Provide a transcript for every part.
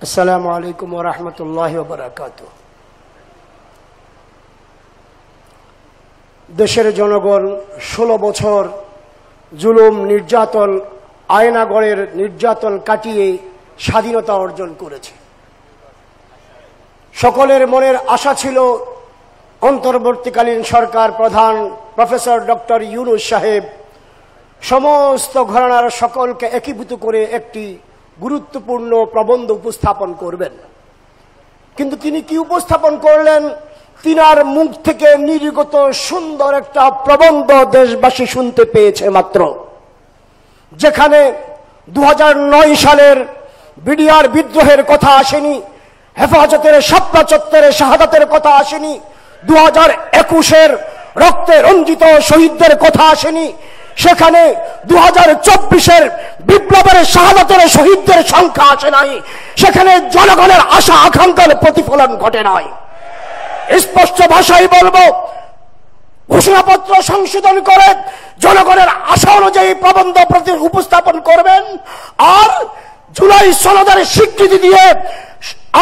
আসসালামু আলাইকুম ওয়া রাহমাতুল্লাহি ওয়া বারাকাতুহু। দেশের জনগণ 16 বছর জুলুম, নির্যাতন, আয়নাগড়ের নির্যাতন কাটিয়ে স্বাধীনতা অর্জন করেছে। সকলের মনের আশা ছিল অন্তর্বর্তীকালীন সরকার প্রধান প্রফেসর ডক্টর ইউনূস সাহেব সমস্ত ঘরানার সকলকে একীভূত করে একটি গুরুত্বপূর্ণ প্রবন্ধ উপস্থাপন করবেন। কিন্তু তিনি কি উপস্থাপন করলেন? তিনার মুখ থেকে নির্গত সুন্দর একটা প্রবন্ধ দেশবাসী শুনতে পেয়েছে মাত্র, যেখানে 2009 সালের বিডিআর বিদ্রোহের কথা আসেনি, হেফাজতের শাপলা চত্বরে শাহাদাতের কথা আসেনি, 2021-এর রক্তে রঞ্জিত শহীদদের কথা আসেনি, সেখানে 2024-এর বিপ্লবের শাহাদাতের শহীদদের সংখ্যা আসে নাই, সেখানে জনগণের আশা আকাঙ্ক্ষার প্রতিফলন ঘটে নাই। স্পষ্ট ভাষায় বলবো, ঘোষণাপত্র সংশোধন করে জনগণের আশা অনুযায়ী প্রবন্ধ উপস্থাপন করবেন, আর জুলাই সনদের স্বীকৃতি দিয়ে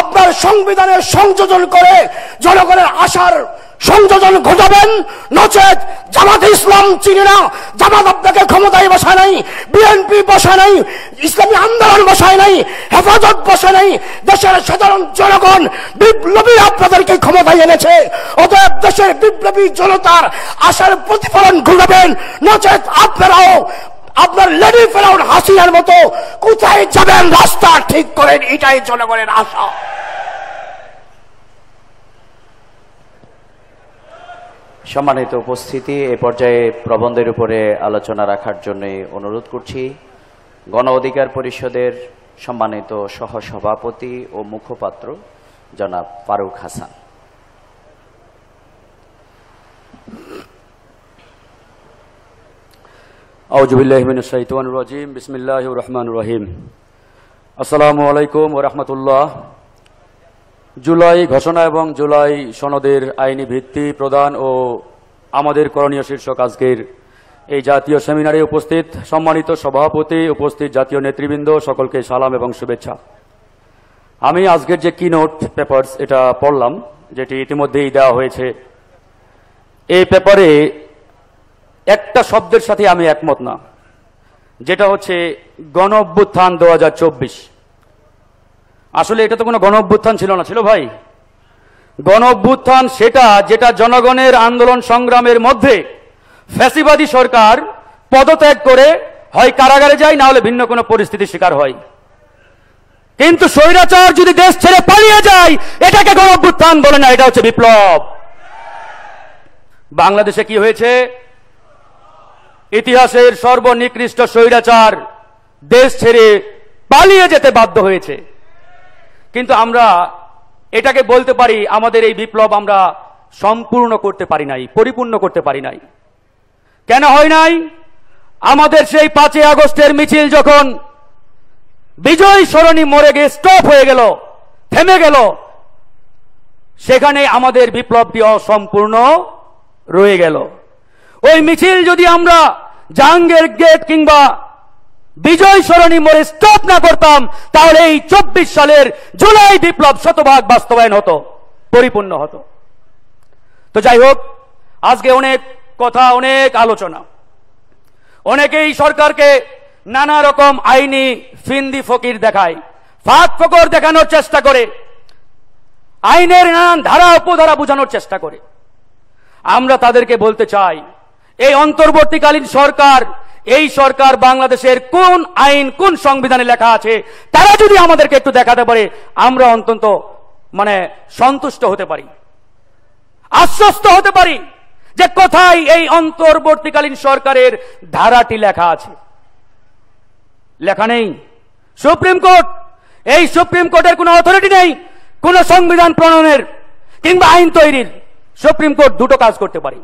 আপনার সংবিধানের সংযোজন করে জনগণের আশার সংযোজন ঘটাবেন। নচেত জামাত ইসলাম চিনি না, জামাত আপনাকে ক্ষমতায় বসায় নাই, বিএনপি বসায় নাই, ইসলামী আন্দোলন বসায় নাই, হেফাজত বসায় নাই, দেশের সাধারণ জনগণ বিপ্লবী আপনাদেরকে ক্ষমতায় এনেছে। অতএব দেশের বিপ্লবী জনতার আশার প্রতিফলন ঘটাবেন, নচেত আপনারাও আপনার লেডি ফেরাউন হাসিনার মতো কোথায় যাবেন রাস্তা ঠিক করেন, এটাই জনগণের আশা। সম্মানিত উপস্থিতি, এ পর্যায়ে প্রবন্ধের উপরে আলোচনা রাখার জন্য অনুরোধ করছি গণ অধিকার পরিষদের সম্মানিত সহসভাপতি ও মুখপাত্র জনাব ফারুক হাসান। আউযু বিল্লাহি মিনাশ শাইতানির রাজীম। বিসমিল্লাহির রহমানির রহিম। আসসালামু আলাইকুম ওয়া রাহমাতুল্লাহ। জুলাই ঘোষণা এবং জুলাই সনদের আইনি ভিত্তি প্রদান ও আমাদের করণীয় শীর্ষক আজকের এই জাতীয় সেমিনারে উপস্থিত সম্মানিত সভাপতি, উপস্থিত জাতীয় নেতৃবৃন্দ, সকলকে সালাম এবং শুভেচ্ছা। আমি আজকের যে কিনোট পেপারস এটা পড়লাম, যেটি ইতিমধ্যেই দেওয়া হয়েছে। এই পেপারে একটা শব্দের সাথে আমি একমত না, যেটা হচ্ছে গণ অভ্যুত্থান 2024। আসলে এটা তো কোনো গণ অভ্যুত্থান ছিল না, ছিল ভাই? গণ অভ্যুত্থান সেটা যেটা জনগণের আন্দোলন সংগ্রামের মধ্যে ফ্যাসিবাদী সরকার পদত্যাগ করে হয় কারাগারে যায়, না হলে ভিন্ন কোনো পরিস্থিতির শিকার হয়। কিন্তু স্বৈরাচার যদি দেশ ছেড়ে পালিয়ে যায়, এটাকে গণ অভ্যুত্থান বলে না, এটা হচ্ছে বিপ্লব। বাংলাদেশে কি হয়েছে? ইতিহাসের সর্বনিকৃষ্ট স্বৈরাচার দেশ ছেড়ে পালিয়ে যেতে বাধ্য হয়েছে। কিন্তু আমরা এটাকে বলতে পারি আমাদের এই বিপ্লব আমরা সম্পূর্ণ করতে পারি নাই, পরিপূর্ণ করতে পারি নাই। কেন হয় নাই? আমাদের সেই 5 আগস্টের মিছিল যখন বিজয় সরণি মরে গিয়ে স্টপ হয়ে গেল, থেমে গেল, সেখানে আমাদের বিপ্লবটি অসম্পূর্ণ রয়ে গেল। ওই মিছিল যদি আমরা জাহাঙ্গীর গেট কিংবা বিজয় সরণি মোড়ে স্টপ না করতাম, তাহলে এই 24 সালের জুলাই বিপ্লব শতভাগ বাস্তবায়ন হতো, পরিপূর্ণ হতো। তো যাই হোক, আজকে অনেক কথা, অনেক আলোচনা, অনেকেই সরকারকে নানা রকম আইনি ফিন্দি ফকির দেখায়, ফাঁক ফকর দেখানোর চেষ্টা করে, আইনের নানান ধারা উপধারা বোঝানোর চেষ্টা করে। আমরা তাদেরকে বলতে চাই, এই অন্তর্বর্তীকালীন সরকার, এই সরকার বাংলাদেশের কোন আইন কোন সংবিধানে লেখা আছে তারা যদি আমাদেরকে একটু দেখাতে পারে, আমরা অন্তত সন্তুষ্ট হতে পারি, আশ্বস্ত হতে পারি যে কোথায় এই অন্তর্বর্তীকালীন সরকারের ধারাটি লেখা আছে। লেখা নেই। সুপ্রিম কোর্ট, এই সুপ্রিম কোর্টের কোনো অথরিটি নেই কোন সংবিধান প্রণয়নের কিংবা আইন তৈরির। সুপ্রিম কোর্ট দুটো কাজ করতে পারে,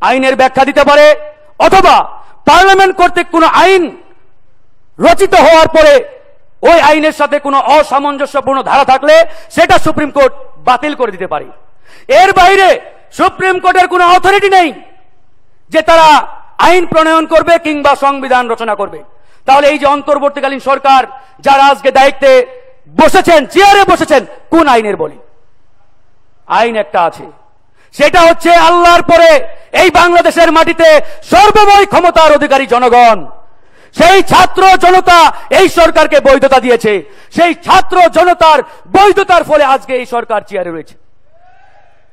আইনের ব্যাখ্যা দিতে পারে, অথবা পার্লামেন্ট কর্তৃক কোনো আইন রচিত হওয়ার পরে ওই আইনের সাথে কোনো অসামঞ্জস্যপূর্ণ ধারা থাকলে সেটা সুপ্রিম কোর্ট বাতিল করে দিতে পারে। এর বাইরে সুপ্রিম কোর্টের কোনো অথরিটি নেই যে তারা আইন প্রণয়ন করবে কিংবা সংবিধান রচনা করবে। তাহলে এই যে অন্তর্বর্তীকালীন সরকার যারা আজকে দায়িত্বে বসেছেন, চেয়ারে বসেছেন কোন আইনের বলি? আইন একটা আছে, সেটা হচ্ছে আল্লাহর পরে এই বাংলাদেশের মাটিতে সর্বময় ক্ষমতার অধিকারী জনগণ। সেই ছাত্র জনতা এই সরকারকে বৈধতা দিয়েছে, সেই ছাত্র জনতার বৈধতার ফলে আজকে এই সরকার চেয়ারে রয়েছে।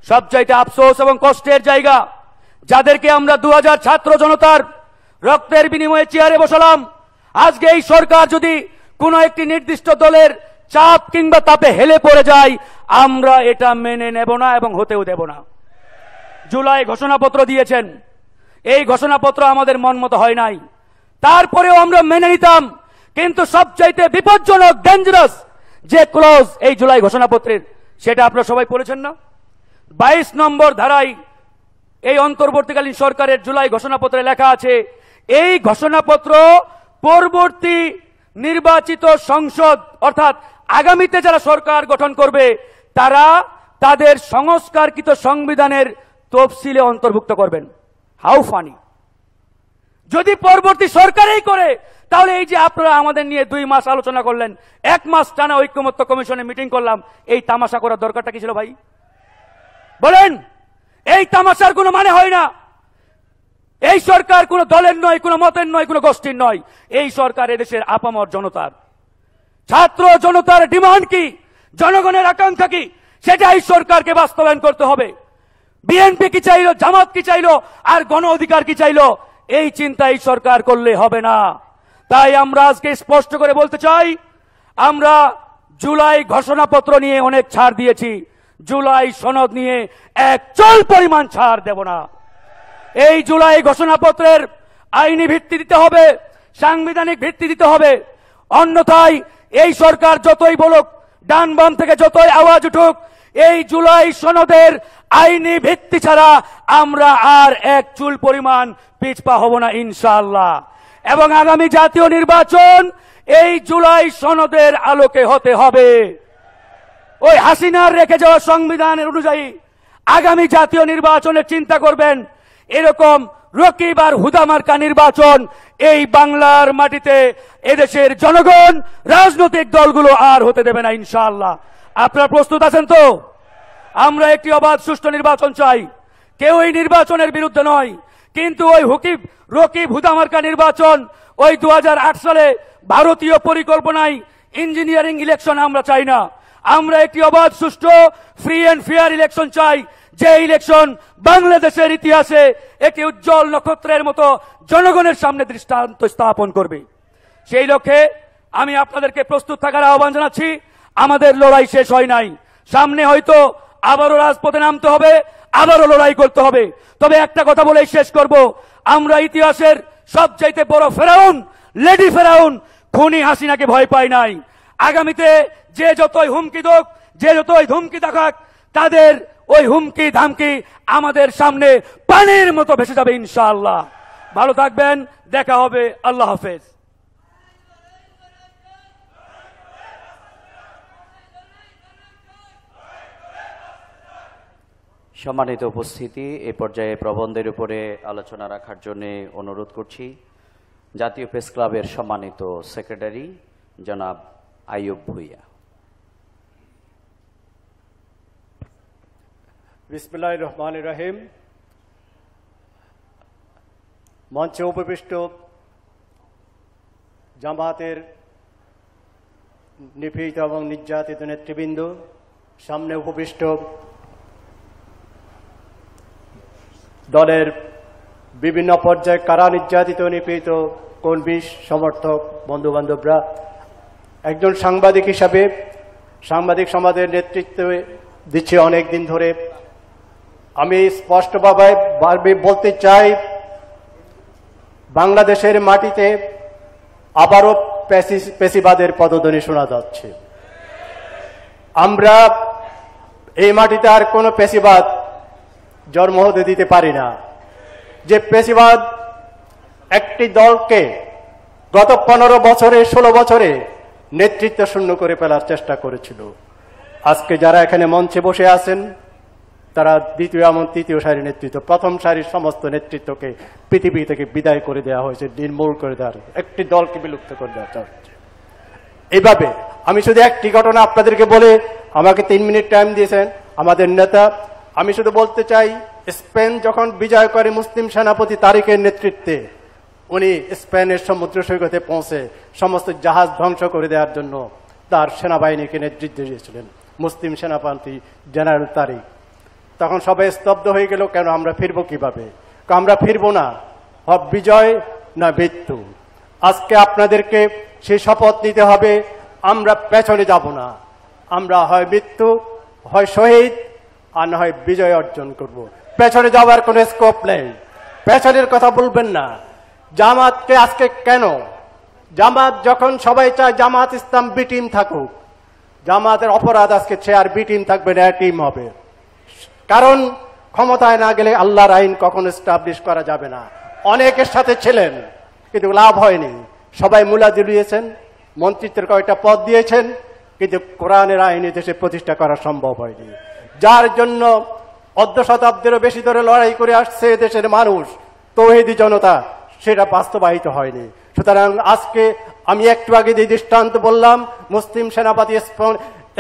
সবচাইতে আফসোস এবং কষ্টের জায়গা, যাদেরকে আমরা 2000 ছাত্র জনতার রক্তের বিনিময়ে চেয়ারে বসালাম, আজকে এই সরকার যদি কোন একটি নির্দিষ্ট দলের চাপ কিংবা তাপে হেলে পড়ে যায়, আমরা এটা মেনে নেব না এবং হতেও দেব না। জুলাই ঘোষণাপত্র দিয়েছেন, এই ঘোষণাপত্র আমাদের মন মতো হয় নাই, তারপরেও আমরা মেনে নিতাম। কিন্তু সবচাইতে বিপজ্জনক, ডেঞ্জারাস যে ক্লজ এই জুলাই ঘোষণাপত্রের, সেটা আপনারা সবাই পড়েছেন না? 22 নম্বর ধারায় এই অন্তর্বর্তীকালীন সরকারের জুলাই ঘোষণাপত্রে লেখা আছে, এই ঘোষণাপত্র পরবর্তী নির্বাচিত সংসদ অর্থাৎ আগামীতে যারা সরকার গঠন করবে তারা তাদের সংস্কারকৃত সংবিধানের তফসিলে অন্তর্ভুক্ত করবেন। How funny! যদি পরবর্তী সরকারই করে, তাহলে এই যে আপনারা আমাদের নিয়ে 2 মাস আলোচনা করলেন, 1 মাস টানা ঐক্যমত্য কমিশনে মিটিং করলাম, এই তামাশা করার দরকারটা কি ছিল ভাই? বলেন, এই তামাশার কোনো মানে হয় না। এই সরকার কোন দলের নয়, কোন মতের নয়, কোন গোষ্ঠীর নয়, এই সরকার এদেশের আপামর জনতার। ছাত্র জনতার ডিমান্ড কি, জনগণের আকাঙ্ক্ষা কি, সেটা এই সরকারকে বাস্তবায়ন করতে হবে। বিএনপি কি চাইলো, জামাত কি চাইলো, আর গণ অধিকার কি চাইলো, এই চিন্তা এই সরকার করলে হবে না। তাই আমরা আজকে স্পষ্ট করে বলতে চাই, আমরা জুলাই ঘোষণাপত্র নিয়ে অনেক ছাড় দিয়েছি, জুলাই সনদ নিয়ে এক চল পরিমাণ ছাড় দেব না। এই জুলাই ঘোষণাপত্রের আইনি ভিত্তি দিতে হবে, সাংবিধানিক ভিত্তি দিতে হবে। অন্যথায় এই সরকার যতই বলুক, ডান বাম থেকে যতই আওয়াজ উঠুক, এই জুলাই সনদের আইনি ভিত্তি ছাড়া আমরা আর এক চুল পরিমাণ পিছপা হব না ইনশাআল্লাহ। এবং আগামী জাতীয় নির্বাচন এই জুলাই সনদের আলোকে হতে হবে। ওই হাসিনার রেখে যাওয়া সংবিধানের অনুযায়ী আগামী জাতীয় নির্বাচনের চিন্তা করবেন। এরকম রকিব আর হুদা মার্কা নির্বাচন এই বাংলার মাটিতে এদেশের জনগণ, রাজনৈতিক দলগুলো আর হতে দেবে না ইনশাআল্লাহ। আপনারা প্রস্তুত আছেন তো? আমরা একটি অবাধ সুষ্ঠু নির্বাচন চাই, কেউ এই নির্বাচনের বিরুদ্ধে নয়। কিন্তু ওই রকিব হুদা মার্কা নির্বাচন, ওই 2008 সালে ভারতীয় পরিকল্পনায় ইঞ্জিনিয়ারিং ইলেকশন আমরা চাই না। আমরা একটি অবাধ সুষ্ঠু ফ্রি এন্ড ফেয়ার ইলেকশন চাই, যে ইলেকশন বাংলাদেশের ইতিহাসে একটি উজ্জ্বল নক্ষত্রের মতো জনগণের সামনে দৃষ্টান্ত স্থাপন করবে। সেই লক্ষ্যে আমি আপনাদেরকে প্রস্তুত থাকার আহ্বান জানাচ্ছি। আমাদের লড়াই শেষ হয় নাই, সামনে হয়তো আবারও রাজপথে নামতে হবে, আবারও লড়াই করতে হবে। তবে একটা কথা বলেই শেষ করব, আমরা ইতিহাসের সবচাইতে বড় ফেরাউন, লেডি ফেরাউন খুনি হাসিনাকে ভয় পাই নাই। আগামীতে যে যতই হুমকি দোক, যে যতই ধুমকি দেখাক, তাদের ওই হুমকি ধামকি আমাদের সামনে পানির মতো ভেসে যাবে ইনশাআল্লাহ। ভালো থাকবেন, দেখা হবে, আল্লাহ হাফেজ। সম্মানিত উপস্থিতি, এ পর্যায়ে প্রবন্ধের উপরে আলোচনা রাখার জন্য অনুরোধ করছি জাতীয় প্রেস ক্লাবের সম্মানিত সেক্রেটারি জনাব আইয়ুব ভূঁইয়া। বিসমিল্লাহির রহমানির রহিম। মঞ্চে উপবিষ্ট জামাতের নিপীড়িত এবং নির্যাতিত নেতৃবৃন্দ, সামনে উপবিষ্ট দলের বিভিন্ন পর্যায়ে কারা নির্যাতিত নিপীড়িত কর্মী সমর্থক বন্ধুবান্ধবরা, একজন সাংবাদিক হিসাবে সাংবাদিক সমাজের নেতৃত্ব দিচ্ছে অনেক দিন ধরে। আমি স্পষ্টভাবে বলতে চাই, বাংলাদেশের মাটিতে আবারও পেশিবাদের পদধ্বনি শোনা যাচ্ছে। আমরা এই মাটিতে আর কোনো পেশিবাদ জন্ম হতে দিতে পারি না। যে পেশিবাদ একটি দলকে গত 15 বছরে 16 বছরে নেতৃত্ব শূন্য করে ফেলার চেষ্টা করেছিল, আজকে যারা এখানে মঞ্চে বসে আছেন তারা দ্বিতীয় এবং তৃতীয় সারির নেতৃত্ব, প্রথম সারির সমস্ত নেতৃত্বকে পৃথিবী থেকে বিদায় করে দেওয়া হয়েছে, নির্মূল করে দেওয়া হয়েছে, একটি দলকে বিলুপ্ত করে দেওয়া হচ্ছে। এইভাবে আমি শুধু একটি ঘটনা আপনাদেরকে বলে, আমাকে 3 মিনিট টাইম দিয়েছেন আমাদের নেতা, আমি শুধু বলতে চাই, স্পেন যখন বিজয় করে মুসলিম সেনাপতি তারিকের নেতৃত্বে, উনি স্পেনের সমুদ্র সৈকতে পৌঁছে সমস্ত জাহাজ ধ্বংস করে দেওয়ার জন্য তার সেনাবাহিনীকে নেতৃত্ব দিয়েছিলেন মুসলিম সেনাপতি জেনারেল তারিক। তখন সবাই স্তব্ধ হয়ে গেল, কেন আমরা ফিরবো কিভাবে? আমরা ফিরবো না, হয় বিজয় না মৃত্যু। আজকে আপনাদেরকে সেই শপথ নিতে হবে, আমরা পেছনে যাব না, আমরা হয় মৃত্যু, হয় শহীদ, আর না হয় বিজয় অর্জন করব। পেছনে যাওয়ার কোনো স্কোপ নেই, পেছনের কথা বলবেন না। জামাতকে আজকে কেন, জামাত যখন সবাই চায় জামাত ইসলাম বি টিম থাকুক, জামাতের অপরাধ আজকে সে আর বি টিম থাকবে না, টিম হবে। কারণ ক্ষমতায় না গেলে আল্লাহর আইন কখনো এস্টাবলিশ করা যাবে না। অনেকের সাথে ছিলেন কিন্তু লাভ হয়নি, সবাই মুলা দিয়েছেন, মন্ত্রিত্বের কয়েকটা পদ দিয়েছেন, কিন্তু কোরআনের আইন দেশে প্রতিষ্ঠা করা সম্ভব হয়নি। যার জন্য অর্ধ শতাব্দীরও বেশি ধরে লড়াই করে আসছে দেশের মানুষ, তৌহিদি জনতা, সেটা বাস্তবায়িত হয়নি। সুতরাং আজকে আমি একটু আগে যে দৃষ্টান্ত বললাম, মুসলিম সেনাপতি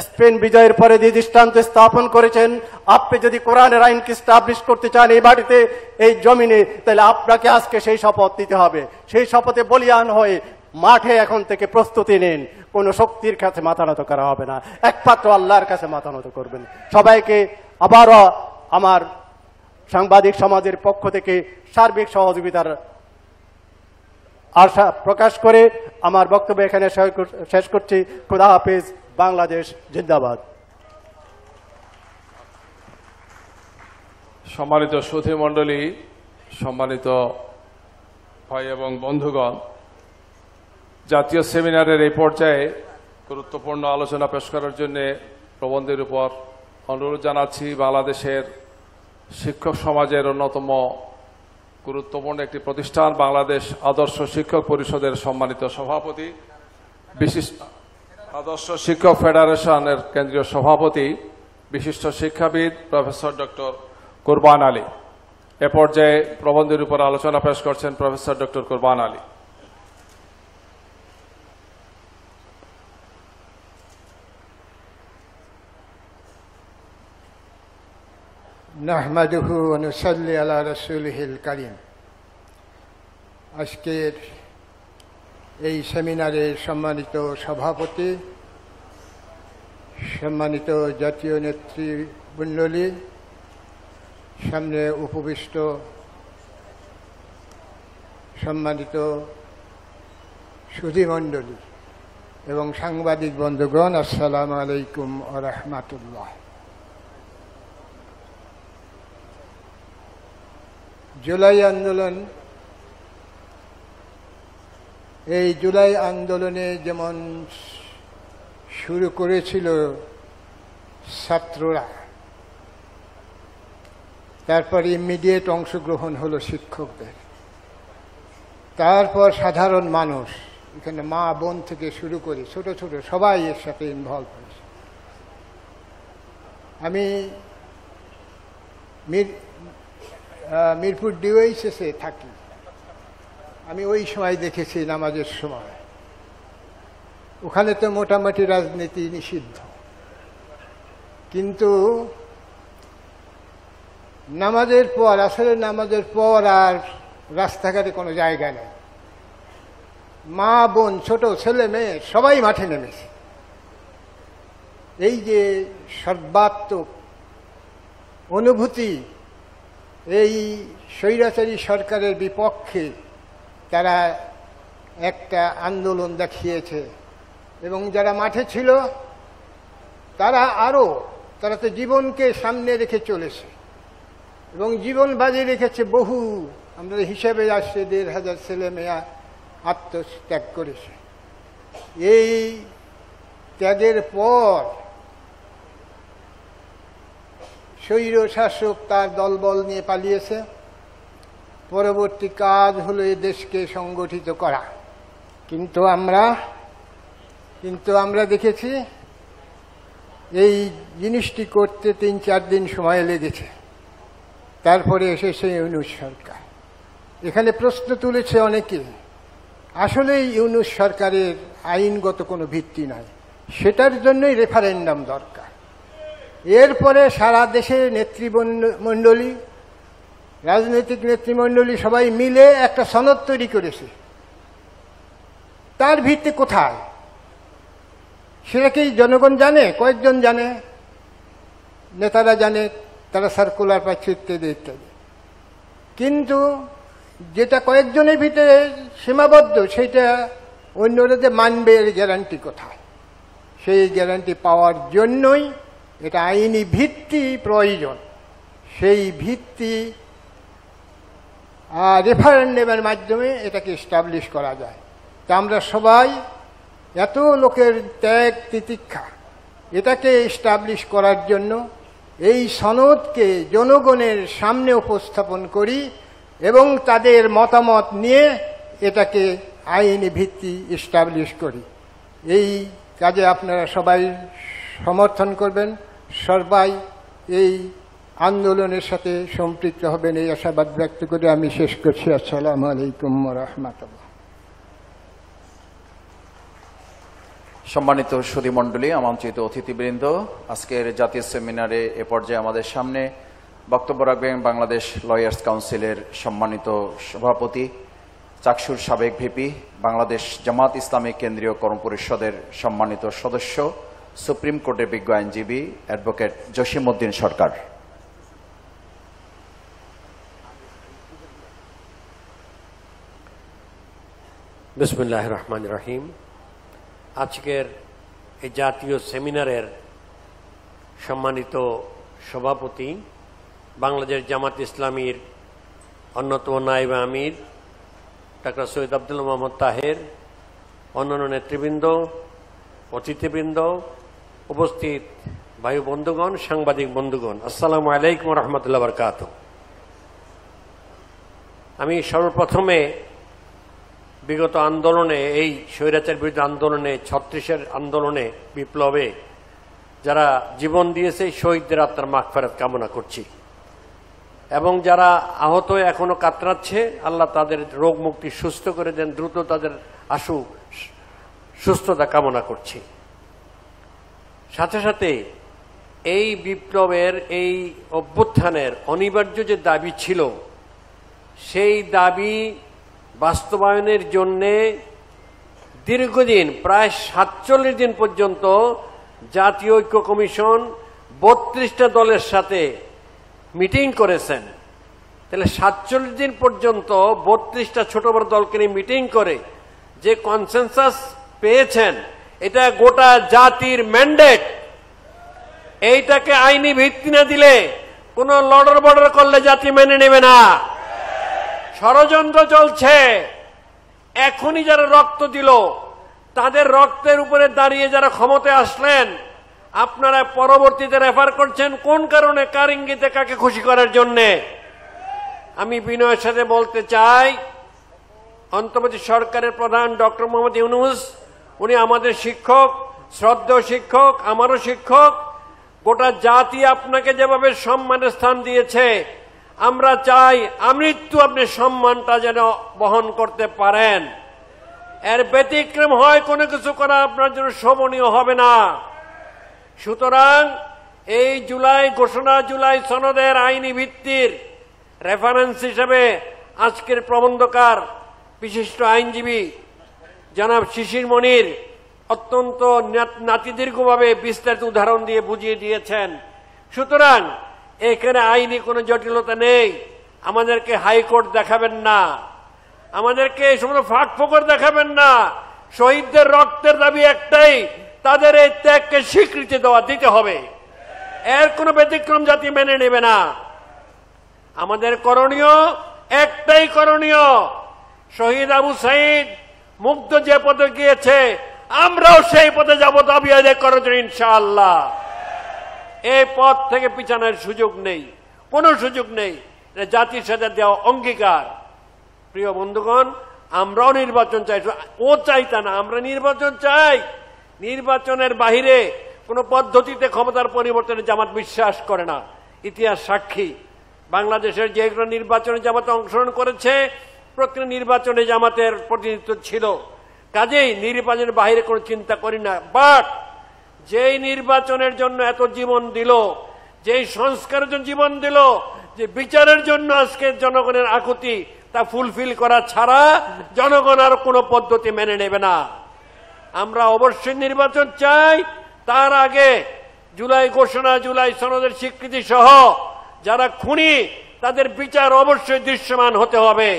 স্পেন বিজয়ের পরে যে দৃষ্টান্ত স্থাপন করেছেন, আপনি যদি কোরআনের আইনকে স্টাবলিশ করতে চান এই বাড়িতে, এই জমিনে, তাহলে আপনাকে আজকে সেই শপথ নিতে হবে। সেই শপথে বলিয়ান হয়ে মাঠে এখন থেকে প্রস্তুতি নিন। কোন শক্তির কাছে মাথা নত করা হবে না, একমাত্র আল্লাহর কাছে মাথা নত করবেন। সবাইকে আবারও আমার সাংবাদিক সমাজের পক্ষ থেকে সার্বিক সহযোগিতার আশা প্রকাশ করে আমার বক্তব্য এখানে শেষ করছি। খোদা হাফেজ, বাংলাদেশ জিন্দাবাদ। সম্মানিত সুধী মণ্ডলী, সম্মানিত ভাই এবং বন্ধুগণ, জাতীয় সেমিনারের এই পর্যায়ে গুরুত্বপূর্ণ আলোচনা পেশ করার জন্য প্রবন্ধের উপর অনুরোধ জানাচ্ছি বাংলাদেশের শিক্ষক সমাজের অন্যতম গুরুত্বপূর্ণ একটি প্রতিষ্ঠান বাংলাদেশ আদর্শ শিক্ষক পরিষদের সম্মানিত সভাপতি, বিশিষ্ট আদর্শ শিক্ষক ফেডারেশনের কেন্দ্রীয় সভাপতি, বিশিষ্ট শিক্ষাবিদ প্রফেসর ডক্টর কুরবান আলী। এ পর্যায়ে প্রবন্ধের উপর আলোচনা পেশ করছেন প্রফেসর ডক্টর কুরবান আলী। নাহমাদুহু ওয়া নুসাল্লি আলা রাসূলিহিল কারীম। আজকের এই সেমিনারের সম্মানিত সভাপতি, সম্মানিত জাতীয় নেতৃবৃন্দলী, সামনে উপবিষ্ট সম্মানিত সুধীমণ্ডলী এবং সাংবাদিক বন্ধুগণ, আসসালামু আলাইকুম ওয়া রাহমাতুল্লাহ। জুলাই আন্দোলন, এই জুলাই আন্দোলনে যেমন শুরু করেছিল ছাত্ররা, তারপর ইমিডিয়েট অংশগ্রহণ হলো শিক্ষকদের, তারপর সাধারণ মানুষ, এখানে মা বোন থেকে শুরু করে ছোট ছোট সবাই এর সাথে ইনভলভ হয়েছে। আমি মিরপুর ডিওএইচএসে থাকি, আমি ওই সময় দেখেছি নামাজের সময়, ওখানে তো মোটামুটি রাজনীতি নিষিদ্ধ, কিন্তু নামাজের পর, আসলে নামাজের পর আর রাস্তাঘাটে কোনো জায়গা নেই, মা বোন ছোট ছেলে মেয়ে সবাই মাঠে নেমেছে। এই যে সর্বাত্মক অনুভূতি, এই স্বৈরাচারী সরকারের বিপক্ষে তারা একটা আন্দোলন দেখিয়েছে, এবং যারা মাঠে ছিল তারা তো জীবনকে সামনে রেখে চলেছে এবং জীবন বাজি রেখেছে। বহু আমরা হিসাবে আসছে ১,৫০০ ছেলে মেয়ে আত্মত্যাগ করেছে। এই ত্যাগের পর স্বৈর শাসক তার দলবল নিয়ে পালিয়েছে। পরবর্তী কাজ হলো এই দেশকে সংগঠিত করা, কিন্তু আমরা দেখেছি এই জিনিসটি করতে ৩-৪ দিন সময় লেগেছে। তারপরে এসেছে ইউনূস সরকার। এখানে প্রশ্ন তুলেছে অনেকে, আসলে ইউনূস সরকারের আইনগত কোনো ভিত্তি নাই। সেটার জন্যই রেফারেন্ডাম দরকার। এরপরে সারা দেশের নেতৃমণ্ডলী, রাজনৈতিক নেতৃমণ্ডলী সবাই মিলে একটা সনদ তৈরি করেছে। তার ভিত্তি কোথায় সেটা কি জনগণ জানে? কয়েকজন জানে, নেতারা জানে, তারা সার্কুলার পাচ্ছে ইত্যাদি ইত্যাদি। কিন্তু যেটা কয়েকজনের ভিতরে সীমাবদ্ধ, সেটা অন্যরা যে মানবে এর গ্যারান্টি কোথায়? সেই গ্যারান্টি পাওয়ার জন্যই এটা আইনি ভিত্তি প্রয়োজন। সেই ভিত্তি রেফারেন্ডামের মাধ্যমে এটাকে এস্টাবলিশ করা যায়। তা আমরা সবাই এত লোকের ত্যাগ তিতিক্ষা, এটাকে এস্টাবলিশ করার জন্য এই সনদকে জনগণের সামনে উপস্থাপন করি এবং তাদের মতামত নিয়ে এটাকে আইনি ভিত্তি এস্টাবলিশ করি। এই কাজে আপনারা সবাই সমর্থন করবেন, সবাই এই আন্দোলনের সাথে সম্পৃক্ত হবেন, এই আশাবাদ ব্যক্ত করে আমি শেষ করছি। আসসালামু আলাইকুম ওয়া রাহমাতুল্লাহ। সম্মানিত সুধীমণ্ডলী, আমন্ত্রিত অতিথিবৃন্দ, আজকের জাতীয় সেমিনারে এ পর্যায়ে আমাদের সামনে বক্তব্য রাখবেন বাংলাদেশ লয়ার্স কাউন্সিলের সম্মানিত সভাপতি, চাকসুর সাবেক ভিপি, বাংলাদেশ জামাত ইসলামী কেন্দ্রীয় কর্মপরিষদের সম্মানিত সদস্য, সুপ্রিম কোর্টের বিজ্ঞ আইনজীবী অ্যাডভোকেট জসিমউদ্দিন সরকার। বিসমিল্লাহির রহমানির রহিম। আজকের এই জাতীয় সেমিনারের সম্মানিত সভাপতি, বাংলাদেশ জামাত ইসলামীর অন্যতম নায়েবে আমির ডাক্তার সৈয়দ আব্দুল মোহাম্মদ তাহের, অন্যান্য নেতৃবৃন্দ, অতিথিবৃন্দ, উপস্থিত ভাই বন্ধুগণ, সাংবাদিক বন্ধুগণ, আসসালামু আলাইকুম ওয়া রাহমাতুল্লাহি ওয়া বারাকাতুহু। আমি সর্বপ্রথমে বিগত আন্দোলনে, এই স্বৈরাচার বিরুদ্ধে আন্দোলনে, 36-এর আন্দোলনে, বিপ্লবে যারা জীবন দিয়েছে শহীদদের আত্মার মাগফিরাত কামনা করছি এবং যারা আহত এখনো কাতরাচ্ছে, আল্লাহ তাদের রোগ মুক্তি সুস্থ করে দেন, দ্রুত তাদের আশু সুস্থতা কামনা করছি। সাথে সাথে এই বিপ্লবের, এই অভ্যুত্থানের অনিবার্য যে দাবি ছিল, সেই দাবি বাস্তবায়নের জন্যে দীর্ঘদিন, প্রায় 47 দিন পর্যন্ত জাতীয় ঐক্য কমিশন 32টা দলের সাথে মিটিং করেছেন। তাহলে 47 দিন পর্যন্ত 32টা ছোট বড় দলকে নিয়ে মিটিং করে যে কনসেনসাস পেয়েছেন, এটা গোটা জাতির ম্যান্ডেট। এইটাকে আইনি ভিত্তি না দিলে, কোনো লড়র বর্ডর করলে জাতি মেনে নেবে না। ষড়যন্ত্র চলছে। এখনই যারা রক্ত দিল, তাদের রক্তের উপরে দাঁড়িয়ে যারা ক্ষমতায় আসলেন, আপনারা পরবর্তীতে রেফার করছেন কোন কারণে, কার ইঙ্গিতে, কাকে খুশি করার জন্যে। আমি বিনয়ের সাথে বলতে চাই, অন্তর্বর্তী সরকারের প্রধান ডক্টর মোহাম্মদ ইউনূস, উনি আমাদের শিক্ষক, শ্রদ্ধেয় শিক্ষক, আমারও শিক্ষক। গোটা জাতি আপনাকে যেভাবে সম্মানের স্থান দিয়েছে, আমরা চাই আমৃত্যু আপনি সম্মানটা যেন বহন করতে পারেন। এর ব্যতিক্রম হয় কোনো কিছু করা আপনার জন্য শোভনীয় হবে না। সুতরাং এই জুলাই ঘোষণা, জুলাই সনদের আইনি ভিত্তির রেফারেন্স হিসেবে আজকের প্রবন্ধকার বিশিষ্ট আইনজীবী জনাব শিশির মনির অত্যন্ত নাতিদীর্ঘভাবে বিস্তারিত উদাহরণ দিয়ে বুঝিয়ে দিয়েছেন। সুতরাং এখানে আইনি কোনো জটিলতা নেই। আমাদেরকে হাইকোর্ট দেখাবেন না, আমাদেরকে এই সমস্ত ফাঁক ফোকর দেখাবেন না। শহীদদের রক্তের দাবি একটাই, তাদের এই ত্যাগকে স্বীকৃতি দিতে হবে। এর কোনো ব্যতিক্রম জাতি মেনে নেবে না। আমাদের করণীয় একটাই করণীয়, শহীদ আবু সাঈদ মুগ্ধ যে পথে গিয়েছে, আমরাও সেই পথে যাব দাবি আদায় করার জন্য ইনশাআল্লাহ। এই পথ থেকে পিছানোর সুযোগ নেই, কোনো সুযোগ নেই। জাতির সাথে দেওয়া অঙ্গীকার। প্রিয় বন্ধুগণ, আমরাও নির্বাচন চাই, ও চাইতা না, আমরা নির্বাচন চাই। নির্বাচনের বাহিরে কোনো পদ্ধতিতে ক্ষমতার পরিবর্তনে জামাত বিশ্বাস করে না। ইতিহাস সাক্ষী, বাংলাদেশের যেগুলো নির্বাচনে জামাতে অংশগ্রহণ করেছে, প্রত্যেক নির্বাচনে জামাতের প্রতিনিধিত্ব ছিল। কাজেই নির্বাচনের বাইরে কোনো চিন্তা করি না। বাট যেই নির্বাচনের জন্য এত জীবন দিল, যেই সংস্কারের জন্য জীবন দিল, যে বিচারের জন্য আজকে জনগণের আকুতি, তা ফুলফিল করা ছাড়া জনগণ আর কোনো পদ্ধতি মেনে নেবে না। আমরা অবশ্যই নির্বাচন চাই। তার আগে জুলাই ঘোষণা, জুলাই সনদের স্বীকৃতি সহ যারা খুনি তাদের বিচার অবশ্যই দৃশ্যমান হতে হবে,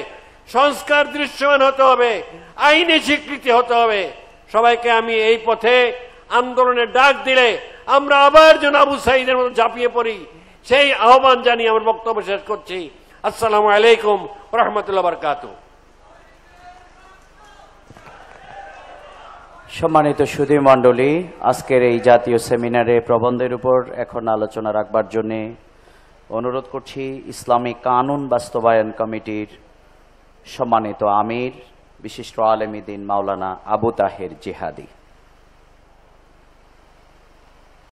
সংস্কার দৃশ্যমান হতে হবে, আইনি স্বীকৃতি হতে হবে। সবাইকে আমি এই পথে আন্দোলনের ডাক দিলে আমরা আবার যেন আবু সাঈদের মতো ঝাঁপিয়ে পড়ি, সেই আহ্বান জানিয়ে আমার বক্তব্য শেষ করছি। আসসালামু আলাইকুম ওয়া রাহমাতুল্লাহি ওয়া বারাকাতুহু। সম্মানিত সুধী মণ্ডলী, আজকের এই জাতীয় সেমিনারে প্রবন্ধের উপর এখন আলোচনা রাখবার জন্য অনুরোধ করছি ইসলামিক কানুন বাস্তবায়ন কমিটির সম্মানিত আমির বিশিষ্ট আলেম দ্বীন মাওলানা আবু তাহের জিহাদি।